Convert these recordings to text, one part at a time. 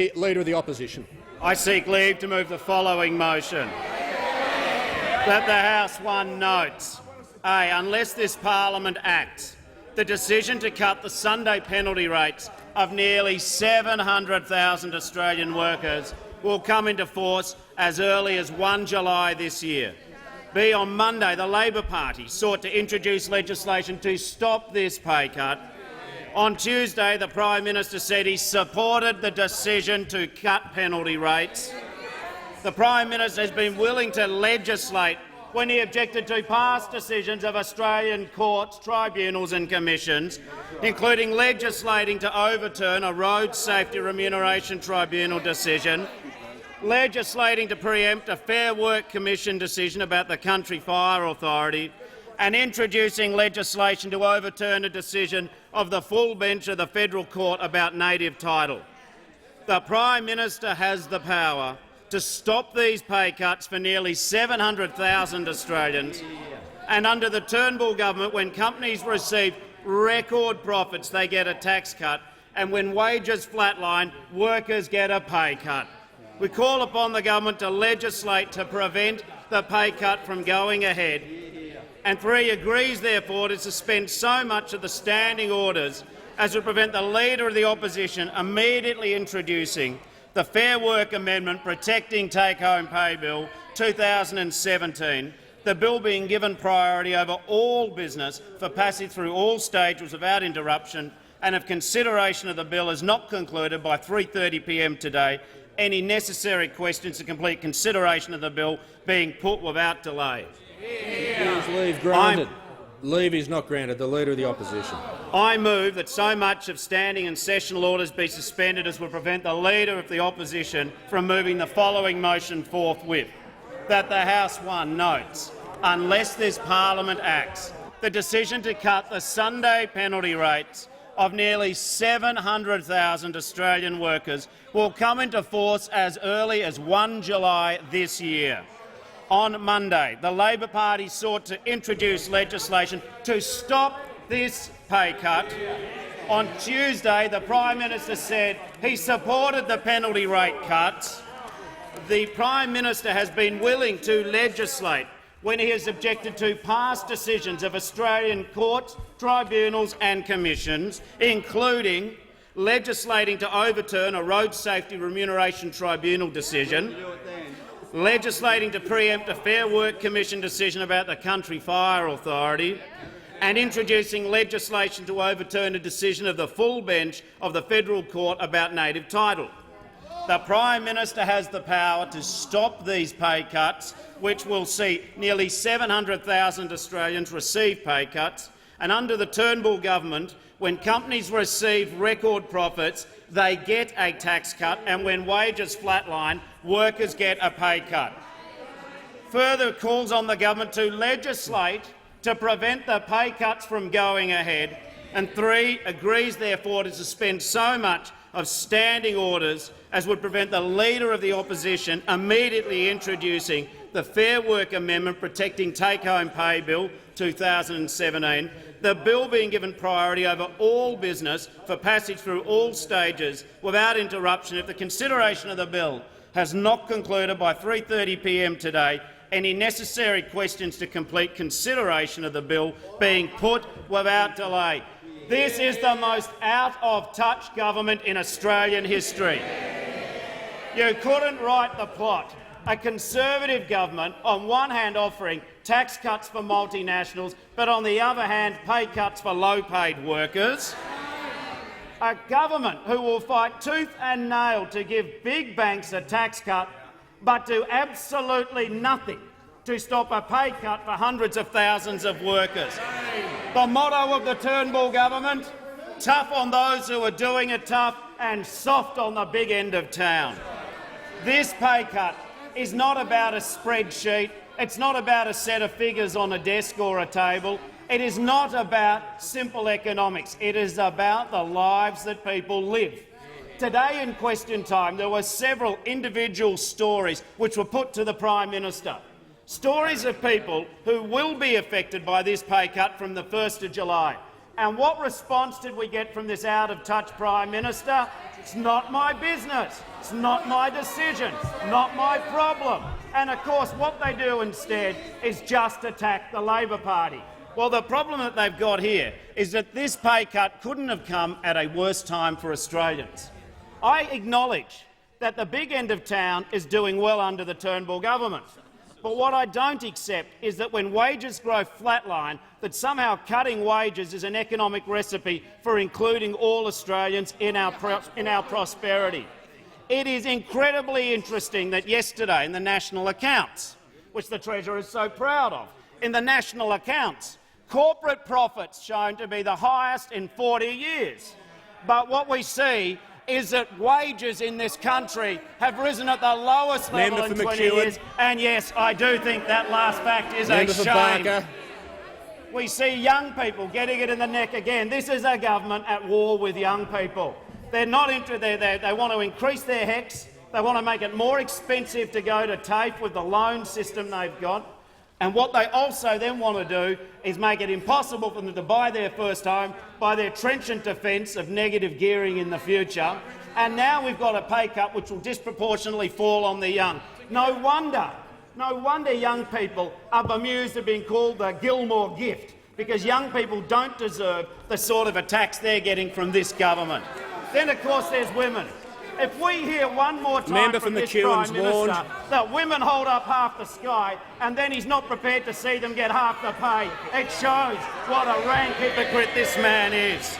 Leader of the Opposition. I seek leave to move the following motion. That the House 1 notes, A, unless this parliament acts, the decision to cut the Sunday penalty rates of nearly 700,000 Australian workers will come into force as early as 1 July this year. B, on Monday, the Labor Party sought to introduce legislation to stop this pay cut. On Tuesday, the Prime Minister said he supported the decision to cut penalty rates. The Prime Minister has been willing to legislate when he objected to past decisions of Australian courts, tribunals and commissions, including legislating to overturn a Road Safety Remuneration Tribunal decision, legislating to preempt a Fair Work Commission decision about the Country Fire Authority, and introducing legislation to overturn a decision of the full bench of the federal court about native title. The Prime Minister has the power to stop these pay cuts for nearly 700,000 Australians, and under the Turnbull government, when companies receive record profits, they get a tax cut, and when wages flatline, workers get a pay cut. We call upon the government to legislate to prevent the pay cut from going ahead. And 3, agrees, therefore, to suspend so much of the standing orders as to prevent the Leader of the Opposition immediately introducing the Fair Work Amendment Protecting Take-Home Pay Bill 2017, the bill being given priority over all business for passage through all stages without interruption, and if consideration of the bill is not concluded by 3:30 p.m. today, any necessary questions to complete consideration of the bill being put without delay. Is leave granted? Leave is not granted. The Leader of the Opposition. I move that so much of standing and sessional orders be suspended as will prevent the Leader of the Opposition from moving the following motion forthwith. That the House 1 notes, unless this parliament acts, the decision to cut the Sunday penalty rates of nearly 700,000 Australian workers will come into force as early as 1 July this year. On Monday, the Labor Party sought to introduce legislation to stop this pay cut. On Tuesday, the Prime Minister said he supported the penalty rate cuts. The Prime Minister has been willing to legislate when he has objected to past decisions of Australian courts, tribunals and commissions, including legislating to overturn a Road Safety Remuneration Tribunal decision, legislating to preempt a Fair Work Commission decision about the Country Fire Authority, and introducing legislation to overturn a decision of the full bench of the federal court about native title. The Prime Minister has the power to stop these pay cuts, which will see nearly 700,000 Australians receive pay cuts, and under the Turnbull government, when companies receive record profits, they get a tax cut, and when wages flatline, workers get a pay cut. Further calls on the government to legislate to prevent the pay cuts from going ahead, and 3, agrees therefore to suspend so much of standing orders as would prevent the Leader of the Opposition immediately introducing the Fair Work Amendment Protecting Take-Home Pay Bill 2017, the bill being given priority over all business for passage through all stages without interruption if the consideration of the bill has not concluded by 3:30 p.m. today, any necessary questions to complete consideration of the bill being put without delay. This is the most out-of-touch government in Australian history. You couldn't write the plot. A Conservative government, on one hand offering tax cuts for multinationals, but on the other hand pay cuts for low-paid workers. A government who will fight tooth and nail to give big banks a tax cut, but do absolutely nothing to stop a pay cut for hundreds of thousands of workers. The motto of the Turnbull government: tough on those who are doing it tough and soft on the big end of town. This pay cut is not about a spreadsheet. It's not about a set of figures on a desk or a table. It is not about simple economics. It is about the lives that people live. Today in question time, there were several individual stories which were put to the Prime Minister. Stories of people who will be affected by this pay cut from the 1st of July. And what response did we get from this out-of-touch Prime Minister? It's not my business. It's not my decision. Not my problem. And of course, what they do instead is just attack the Labor Party. Well, the problem that they've got here is that this pay cut couldn't have come at a worse time for Australians. I acknowledge that the big end of town is doing well under the Turnbull government. But what I don't accept is that when wages growth flatline, that somehow cutting wages is an economic recipe for including all Australians in our prosperity. It is incredibly interesting that yesterday in the national accounts, which the Treasurer is so proud of, in the national accounts, corporate profits shown to be the highest in 40 years. But what we see is that wages in this country have risen at the lowest level in 20 years. And yes, I do think that last fact is a shame. We see young people getting it in the neck again. This is a government at war with young people. They're not interested. They want to increase their HECS. They want to make it more expensive to go to TAFE with the loan system they've got. And what they also then want to do is make it impossible for them to buy their first home by their trenchant defence of negative gearing in the future. And now we've got a pay cut which will disproportionately fall on the young. No wonder young people are bemused at being called the Gilmore gift, because young people don't deserve the sort of attacks they're getting from this government. Then, of course, there's women. If we hear one more time from this Prime Minister that women hold up half the sky and then he's not prepared to see them get half the pay, it shows what a rank hypocrite this man is.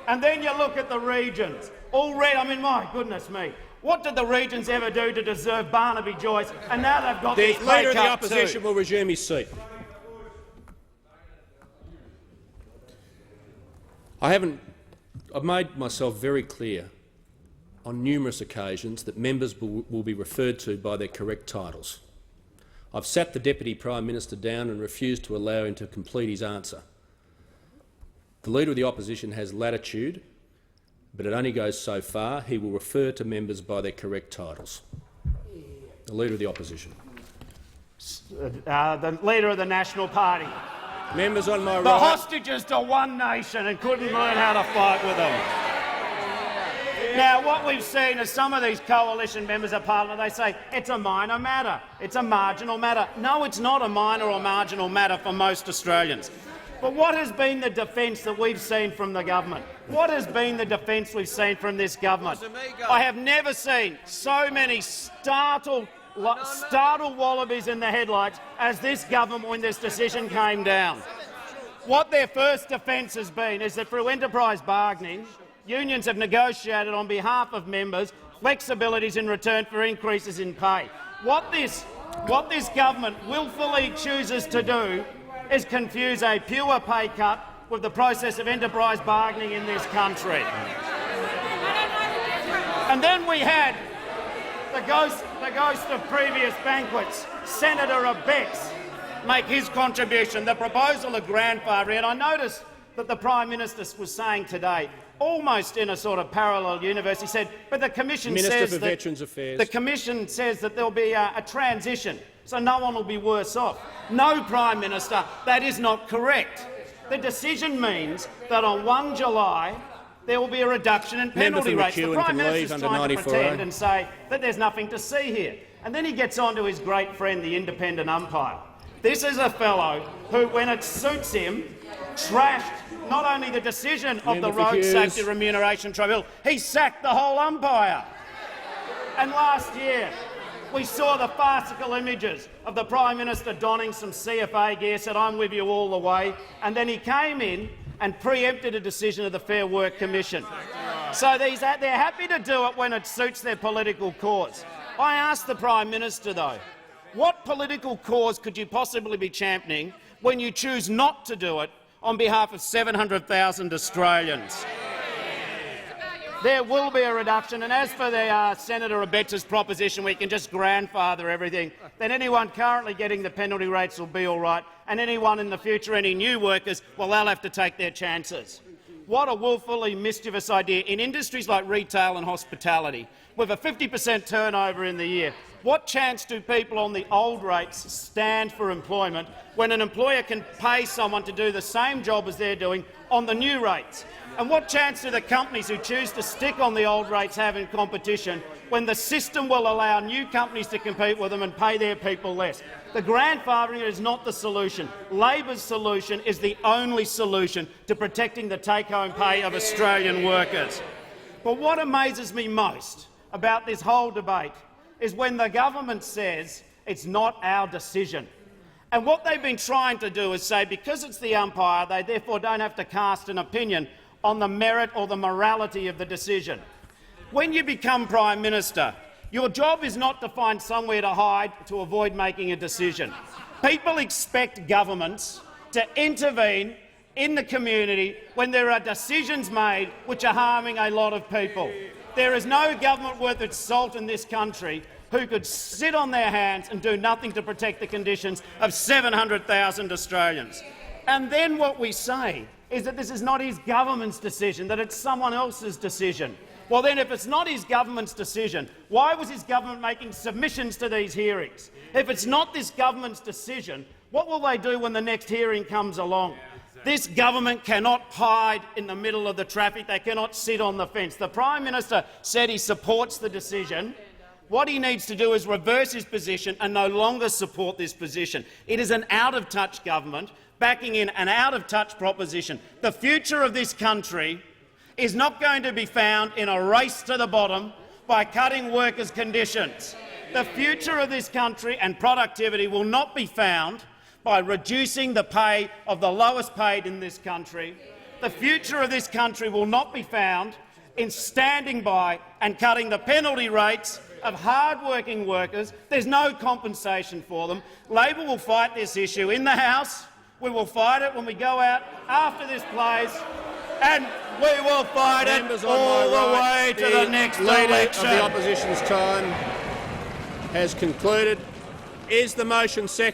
And then you look at the regions. Already, I mean, my goodness me, what did the regions ever do to deserve Barnaby Joyce? And now they've got this pay cut. The Leader of the Opposition will resume his seat. I've made myself very clear on numerous occasions that members will be referred to by their correct titles. I've sat the Deputy Prime Minister down and refused to allow him to complete his answer. The Leader of the Opposition has latitude, but it only goes so far. He will refer to members by their correct titles. The Leader of the Opposition. The Leader of the National Party. Members on my right. The hostages to one nation and couldn't learn how to fight with them. Now, what we've seen is some of these coalition members of parliament, they say it's a minor matter, it's a marginal matter. No, it's not a minor or marginal matter for most Australians. But what has been the defence that we've seen from the government? What has been the defence we've seen from this government? I have never seen so many startled wallabies in the headlights as this government when this decision came down. What their first defence has been is that through enterprise bargaining, unions have negotiated on behalf of members flexibilities in return for increases in pay. What this government willfully chooses to do is confuse a pure pay cut with the process of enterprise bargaining in this country. And then we had the ghost of previous banquets, Senator Abetz, make his contribution, the proposal of grandfathering. And I noticed that the Prime Minister was saying today, almost in a sort of parallel universe, he said, but the Commission says that Veterans Affairs. The Commission says that there'll be a transition, so no one will be worse off. No, Prime Minister, that is not correct. The decision means that on 1 July there will be a reduction in penalty rates. The Prime Minister is trying to pretend and say that there's nothing to see here. And then he gets on to his great friend, the independent umpire. This is a fellow who, when it suits him, trashed not only the decision of the Road Safety Remuneration Tribunal, he sacked the whole umpire. And last year, we saw the farcical images of the Prime Minister donning some CFA gear, said, "I'm with you all the way," and then he came in and preempted a decision of the Fair Work Commission. So they're happy to do it when it suits their political cause. I asked the Prime Minister, though, what political cause could you possibly be championing when you choose not to do it on behalf of 700,000 Australians? There will be a reduction, and as for the Senator Abetz's proposition we can just grandfather everything, then anyone currently getting the penalty rates will be all right, and anyone in the future, any new workers, well, they'll have to take their chances. What a willfully mischievous idea. In industries like retail and hospitality, with a 50% turnover in the year, what chance do people on the old rates stand for employment when an employer can pay someone to do the same job as they're doing on the new rates? And what chance do the companies who choose to stick on the old rates have in competition when the system will allow new companies to compete with them and pay their people less? The grandfathering is not the solution. Labor's solution is the only solution to protecting the take-home pay of Australian workers. But what amazes me most about this whole debate is when the government says it's not our decision. And what they've been trying to do is say because it's the umpire, they therefore don't have to cast an opinion on the merit or the morality of the decision. When you become Prime Minister, your job is not to find somewhere to hide to avoid making a decision. People expect governments to intervene in the community when there are decisions made which are harming a lot of people. There is no government worth its salt in this country who could sit on their hands and do nothing to protect the conditions of 700,000 Australians. And then what we say is that this is not his government's decision, that it's someone else's decision. Well then, if it's not his government's decision, why was his government making submissions to these hearings? If it's not this government's decision, what will they do when the next hearing comes along? This government cannot hide in the middle of the traffic. They cannot sit on the fence. The Prime Minister said he supports the decision. What he needs to do is reverse his position and no longer support this position. It is an out-of-touch government backing in an out-of-touch proposition. The future of this country is not going to be found in a race to the bottom by cutting workers' conditions. The future of this country and productivity will not be found by reducing the pay of the lowest paid in this country. The future of this country will not be found in standing by and cutting the penalty rates of hard-working workers. There's no compensation for them. Labor will fight this issue in the House. We will fight it when we go out after this plays, and we will fight it all the way to the next election. The opposition's time has concluded. Is the motion seconded?